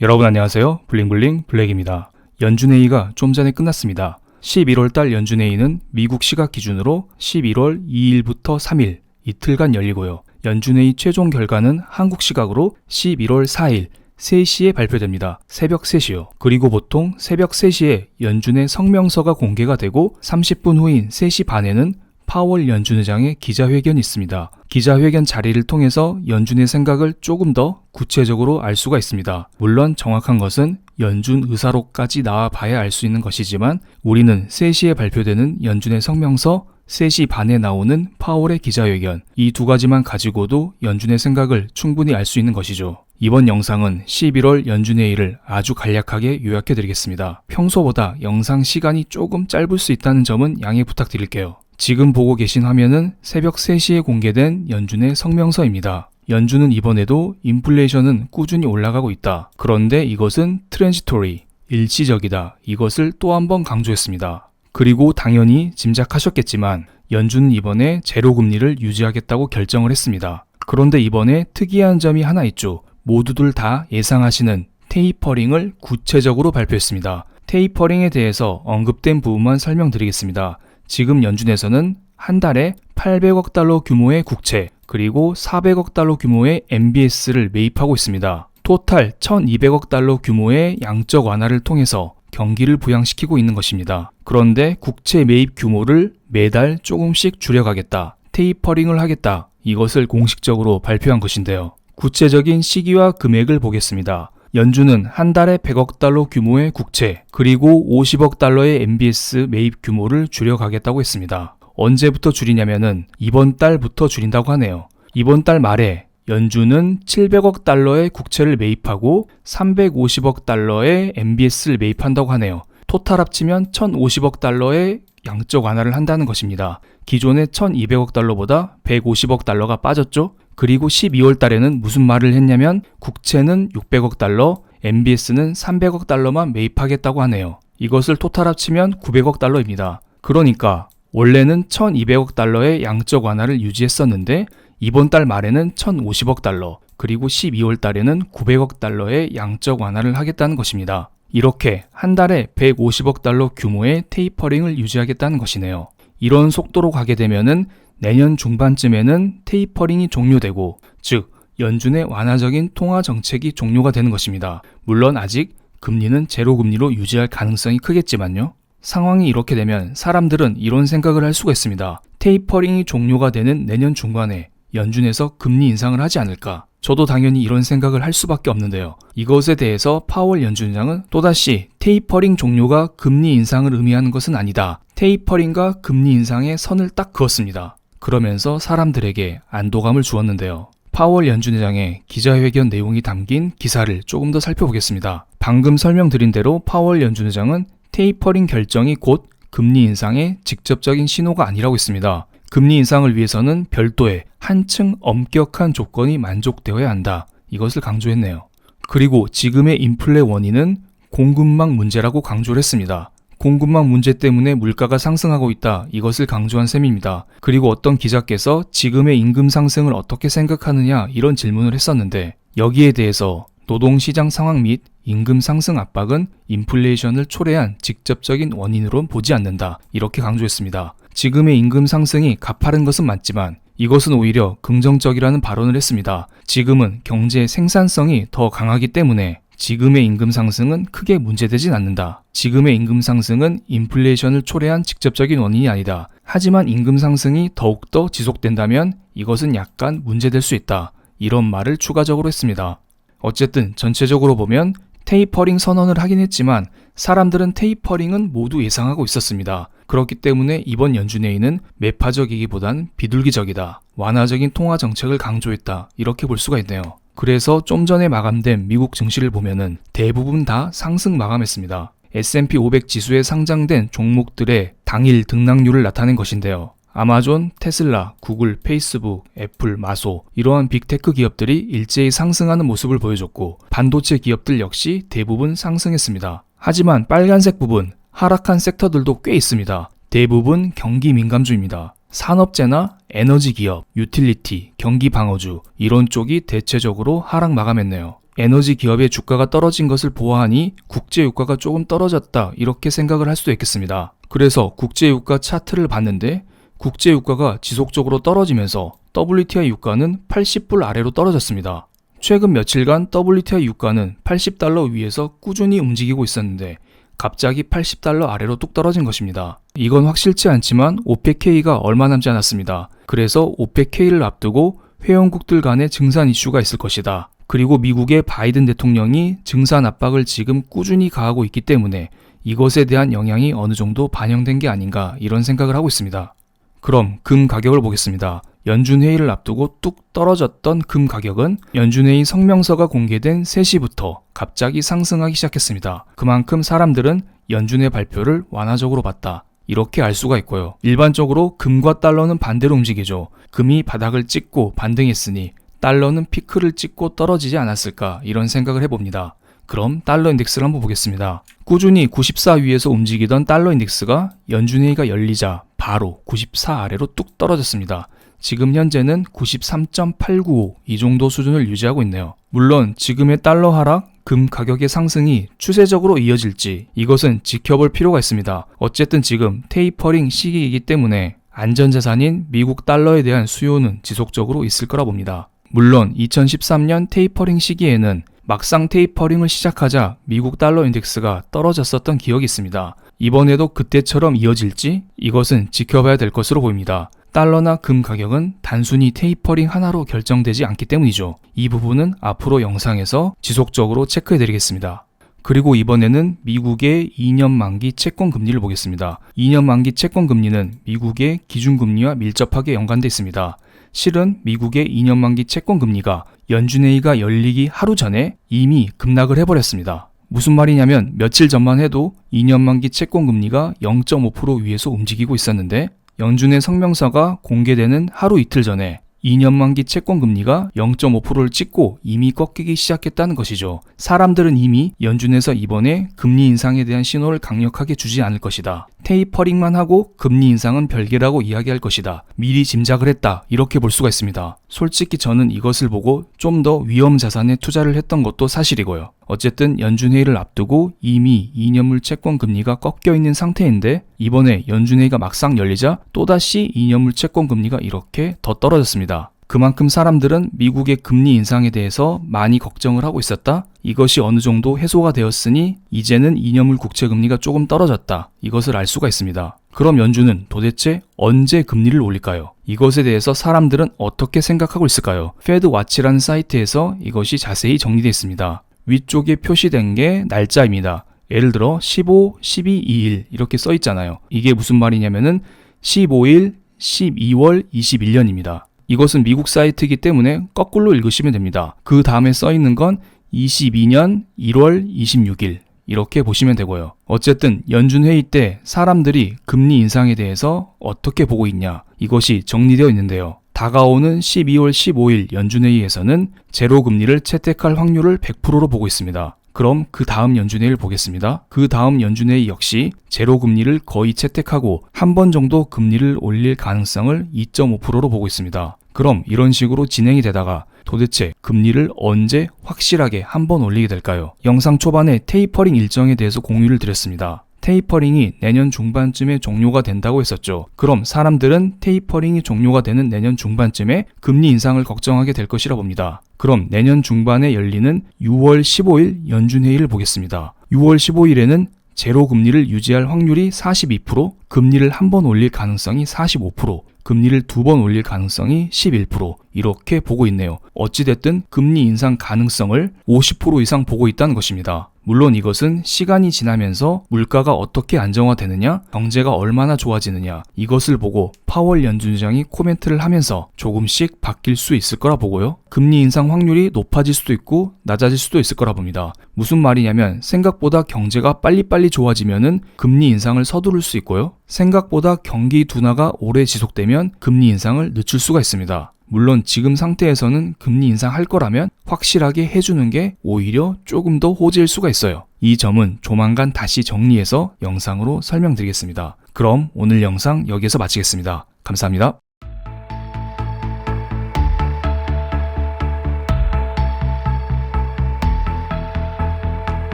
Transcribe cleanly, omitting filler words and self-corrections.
여러분 안녕하세요. 블링블링 블랙입니다. 연준회의가 좀 전에 끝났습니다. 11월달 연준회의는 미국 시각 기준으로 11월 2일부터 3일 이틀간 열리고요. 연준회의 최종 결과는 한국 시각으로 11월 4일 3시에 발표됩니다. 새벽 3시요. 그리고 보통 새벽 3시에 연준의 성명서가 공개가 되고 30분 후인 3시 반에는 파월 연준 의장의 기자회견이 있습니다. 기자회견 자리를 통해서 연준의 생각을 조금 더 구체적으로 알 수가 있습니다. 물론 정확한 것은 연준 의사록까지 나와 봐야 알 수 있는 것이지만 우리는 3시에 발표되는 연준의 성명서, 3시 반에 나오는 파월의 기자회견, 이 두 가지만 가지고도 연준의 생각을 충분히 알 수 있는 것이죠. 이번 영상은 11월 연준회의를 아주 간략하게 요약해드리겠습니다. 평소보다 영상 시간이 조금 짧을 수 있다는 점은 양해 부탁드릴게요. 지금 보고 계신 화면은 새벽 3시에 공개된 연준의 성명서입니다. 연준은 이번에도 인플레이션은 꾸준히 올라가고 있다. 그런데 이것은 트랜지토리, 일시적이다. 이것을 또 한 번 강조했습니다. 그리고 당연히 짐작하셨겠지만 연준은 이번에 제로금리를 유지하겠다고 결정을 했습니다. 그런데 이번에 특이한 점이 하나 있죠. 모두들 다 예상하시는 테이퍼링을 구체적으로 발표했습니다. 테이퍼링에 대해서 언급된 부분만 설명드리겠습니다. 지금 연준에서는 한 달에 800억 달러 규모의 국채 그리고 400억 달러 규모의 MBS를 매입하고 있습니다. 토탈 1200억 달러 규모의 양적 완화를 통해서 경기를 부양시키고 있는 것입니다. 그런데 국채 매입 규모를 매달 조금씩 줄여가겠다, 테이퍼링을 하겠다, 이것을 공식적으로 발표한 것인데요. 구체적인 시기와 금액을 보겠습니다. 연준은 한 달에 100억 달러 규모의 국채 그리고 50억 달러의 MBS 매입 규모를 줄여가겠다고 했습니다. 언제부터 줄이냐면은 이번 달부터 줄인다고 하네요. 이번 달 말에 연준은 700억 달러의 국채를 매입하고 350억 달러의 MBS를 매입한다고 하네요. 토탈 합치면 1050억 달러의 양적 완화를 한다는 것입니다. 기존의 1200억 달러보다 150억 달러가 빠졌죠? 그리고 12월 달에는 무슨 말을 했냐면 국채는 600억 달러, MBS는 300억 달러만 매입하겠다고 하네요. 이것을 토탈 합치면 900억 달러입니다. 그러니까 원래는 1200억 달러의 양적 완화를 유지했었는데 이번 달 말에는 1050억 달러, 그리고 12월 달에는 900억 달러의 양적 완화를 하겠다는 것입니다. 이렇게 한 달에 150억 달러 규모의 테이퍼링을 유지하겠다는 것이네요. 이런 속도로 가게 되면은 내년 중반쯤에는 테이퍼링이 종료되고, 즉 연준의 완화적인 통화 정책이 종료가 되는 것입니다. 물론 아직 금리는 제로금리로 유지할 가능성이 크겠지만요. 상황이 이렇게 되면 사람들은 이런 생각을 할 수가 있습니다. 테이퍼링이 종료가 되는 내년 중반에 연준에서 금리 인상을 하지 않을까? 저도 당연히 이런 생각을 할 수밖에 없는데요. 이것에 대해서 파월 연준장은 또다시 테이퍼링 종료가 금리 인상을 의미하는 것은 아니다. 테이퍼링과 금리 인상의 선을 딱 그었습니다. 그러면서 사람들에게 안도감을 주었는데요. 파월 연준의장의 기자회견 내용이 담긴 기사를 조금 더 살펴보겠습니다. 방금 설명드린 대로 파월 연준의장은 테이퍼링 결정이 곧 금리 인상의 직접적인 신호가 아니라고 했습니다. 금리 인상을 위해서는 별도의 한층 엄격한 조건이 만족되어야 한다. 이것을 강조했네요. 그리고 지금의 인플레 원인은 공급망 문제라고 강조를 했습니다. 공급망 문제 때문에 물가가 상승하고 있다. 이것을 강조한 셈입니다. 그리고 어떤 기자께서 지금의 임금 상승을 어떻게 생각하느냐 이런 질문을 했었는데 여기에 대해서 노동시장 상황 및 임금 상승 압박은 인플레이션을 초래한 직접적인 원인으론 보지 않는다. 이렇게 강조했습니다. 지금의 임금 상승이 가파른 것은 맞지만 이것은 오히려 긍정적이라는 발언을 했습니다. 지금은 경제의 생산성이 더 강하기 때문에 지금의 임금 상승은 크게 문제되진 않는다. 지금의 임금 상승은 인플레이션을 초래한 직접적인 원인이 아니다. 하지만 임금 상승이 더욱더 지속된다면 이것은 약간 문제될 수 있다. 이런 말을 추가적으로 했습니다. 어쨌든 전체적으로 보면 테이퍼링 선언을 하긴 했지만 사람들은 테이퍼링은 모두 예상하고 있었습니다. 그렇기 때문에 이번 연준회의는 매파적이기보단 비둘기적이다. 완화적인 통화 정책을 강조했다. 이렇게 볼 수가 있네요. 그래서 좀 전에 마감된 미국 증시를 보면은 대부분 다 상승 마감했습니다. S&P 500 지수에 상장된 종목들의 당일 등락률을 나타낸 것인데요. 아마존, 테슬라, 구글, 페이스북, 애플, 마소 이러한 빅테크 기업들이 일제히 상승하는 모습을 보여줬고 반도체 기업들 역시 대부분 상승했습니다. 하지만 빨간색 부분, 하락한 섹터들도 꽤 있습니다. 대부분 경기 민감주입니다. 산업재나 에너지 기업, 유틸리티, 경기 방어주 이런 쪽이 대체적으로 하락 마감했네요. 에너지 기업의 주가가 떨어진 것을 보아하니 국제유가가 조금 떨어졌다 이렇게 생각을 할 수도 있겠습니다. 그래서 국제유가 차트를 봤는데 국제유가가 지속적으로 떨어지면서 WTI 유가는 80불 아래로 떨어졌습니다. 최근 며칠간 WTI 유가는 80달러 위에서 꾸준히 움직이고 있었는데 갑자기 80달러 아래로 뚝 떨어진 것입니다. 이건 확실치 않지만 오펙K가 얼마 남지 않았습니다. 그래서 오펙K를 앞두고 회원국들 간의 증산 이슈가 있을 것이다. 그리고 미국의 바이든 대통령이 증산 압박을 지금 꾸준히 가하고 있기 때문에 이것에 대한 영향이 어느 정도 반영된 게 아닌가 이런 생각을 하고 있습니다. 그럼 금 가격을 보겠습니다. 연준회의를 앞두고 뚝 떨어졌던 금 가격은 연준회의 성명서가 공개된 3시부터 갑자기 상승하기 시작했습니다. 그만큼 사람들은 연준의 발표를 완화적으로 봤다. 이렇게 알 수가 있고요. 일반적으로 금과 달러는 반대로 움직이죠. 금이 바닥을 찍고 반등했으니 달러는 피크를 찍고 떨어지지 않았을까 이런 생각을 해봅니다. 그럼 달러 인덱스를 한번 보겠습니다. 꾸준히 94 위에서 움직이던 달러 인덱스가 연준회의가 열리자 바로 94 아래로 뚝 떨어졌습니다. 지금 현재는 93.895 이 정도 수준을 유지하고 있네요. 물론 지금의 달러 하락, 금 가격의 상승이 추세적으로 이어질지 이것은 지켜볼 필요가 있습니다. 어쨌든 지금 테이퍼링 시기이기 때문에 안전자산인 미국 달러에 대한 수요는 지속적으로 있을 거라 봅니다. 물론 2013년 테이퍼링 시기에는 막상 테이퍼링을 시작하자 미국 달러 인덱스가 떨어졌었던 기억이 있습니다. 이번에도 그때처럼 이어질지 이것은 지켜봐야 될 것으로 보입니다. 달러나 금 가격은 단순히 테이퍼링 하나로 결정되지 않기 때문이죠. 이 부분은 앞으로 영상에서 지속적으로 체크해 드리겠습니다. 그리고 이번에는 미국의 2년 만기 채권 금리를 보겠습니다. 2년 만기 채권 금리는 미국의 기준금리와 밀접하게 연관되어 있습니다. 실은 미국의 2년 만기 채권 금리가 연준회의가 열리기 하루 전에 이미 급락을 해버렸습니다. 무슨 말이냐면 며칠 전만 해도 2년 만기 채권 금리가 0.5% 위에서 움직이고 있었는데 연준의 성명서가 공개되는 하루 이틀 전에 2년 만기 채권 금리가 0.5%를 찍고 이미 꺾이기 시작했다는 것이죠. 사람들은 이미 연준에서 이번에 금리 인상에 대한 신호를 강력하게 주지 않을 것이다. 테이퍼링만 하고 금리 인상은 별개라고 이야기할 것이다. 미리 짐작을 했다. 이렇게 볼 수가 있습니다. 솔직히 저는 이것을 보고 좀 더 위험 자산에 투자를 했던 것도 사실이고요. 어쨌든 연준회의를 앞두고 이미 2년물 채권 금리가 꺾여 있는 상태인데 이번에 연준회의가 막상 열리자 또다시 2년물 채권 금리가 이렇게 더 떨어졌습니다. 그만큼 사람들은 미국의 금리 인상에 대해서 많이 걱정을 하고 있었다. 이것이 어느 정도 해소가 되었으니 이제는 2년물 국채 금리가 조금 떨어졌다. 이것을 알 수가 있습니다. 그럼 연준은 도대체 언제 금리를 올릴까요? 이것에 대해서 사람들은 어떻게 생각하고 있을까요? 패드와치라는 사이트에서 이것이 자세히 정리되어 있습니다. 위쪽에 표시된 게 날짜입니다. 예를 들어 15, 12, 2일 이렇게 써 있잖아요. 이게 무슨 말이냐면은 15일, 12월 21년입니다. 이것은 미국 사이트이기 때문에 거꾸로 읽으시면 됩니다. 그 다음에 써 있는 건 22년 1월 26일 이렇게 보시면 되고요. 어쨌든 연준회의 때 사람들이 금리 인상에 대해서 어떻게 보고 있냐 이것이 정리되어 있는데요. 다가오는 12월 15일 연준회의에서는 제로 금리를 채택할 확률을 100%로 보고 있습니다. 그럼 그 다음 연준회의를 보겠습니다. 그 다음 연준회의 역시 제로 금리를 거의 채택하고 한 번 정도 금리를 올릴 가능성을 2.5%로 보고 있습니다. 그럼 이런 식으로 진행이 되다가 도대체 금리를 언제 확실하게 한 번 올리게 될까요? 영상 초반에 테이퍼링 일정에 대해서 공유를 드렸습니다. 테이퍼링이 내년 중반쯤에 종료가 된다고 했었죠. 그럼 사람들은 테이퍼링이 종료가 되는 내년 중반쯤에 금리 인상을 걱정하게 될 것이라 봅니다. 그럼 내년 중반에 열리는 6월 15일 연준회의를 보겠습니다. 6월 15일에는 제로 금리를 유지할 확률이 42%, 금리를 한 번 올릴 가능성이 45%, 금리를 두 번 올릴 가능성이 11% 이렇게 보고 있네요. 어찌됐든 금리 인상 가능성을 50% 이상 보고 있다는 것입니다. 물론 이것은 시간이 지나면서 물가가 어떻게 안정화되느냐, 경제가 얼마나 좋아지느냐 이것을 보고 파월 연준의장이 코멘트를 하면서 조금씩 바뀔 수 있을 거라 보고요. 금리 인상 확률이 높아질 수도 있고 낮아질 수도 있을 거라 봅니다. 무슨 말이냐면 생각보다 경제가 빨리빨리 좋아지면은 금리 인상을 서두를 수 있고요. 생각보다 경기 둔화가 오래 지속되면 금리 인상을 늦출 수가 있습니다. 물론 지금 상태에서는 금리 인상할 거라면 확실하게 해주는 게 오히려 조금 더 호재일 수가 있어요. 이 점은 조만간 다시 정리해서 영상으로 설명드리겠습니다. 그럼 오늘 영상 여기서 마치겠습니다. 감사합니다.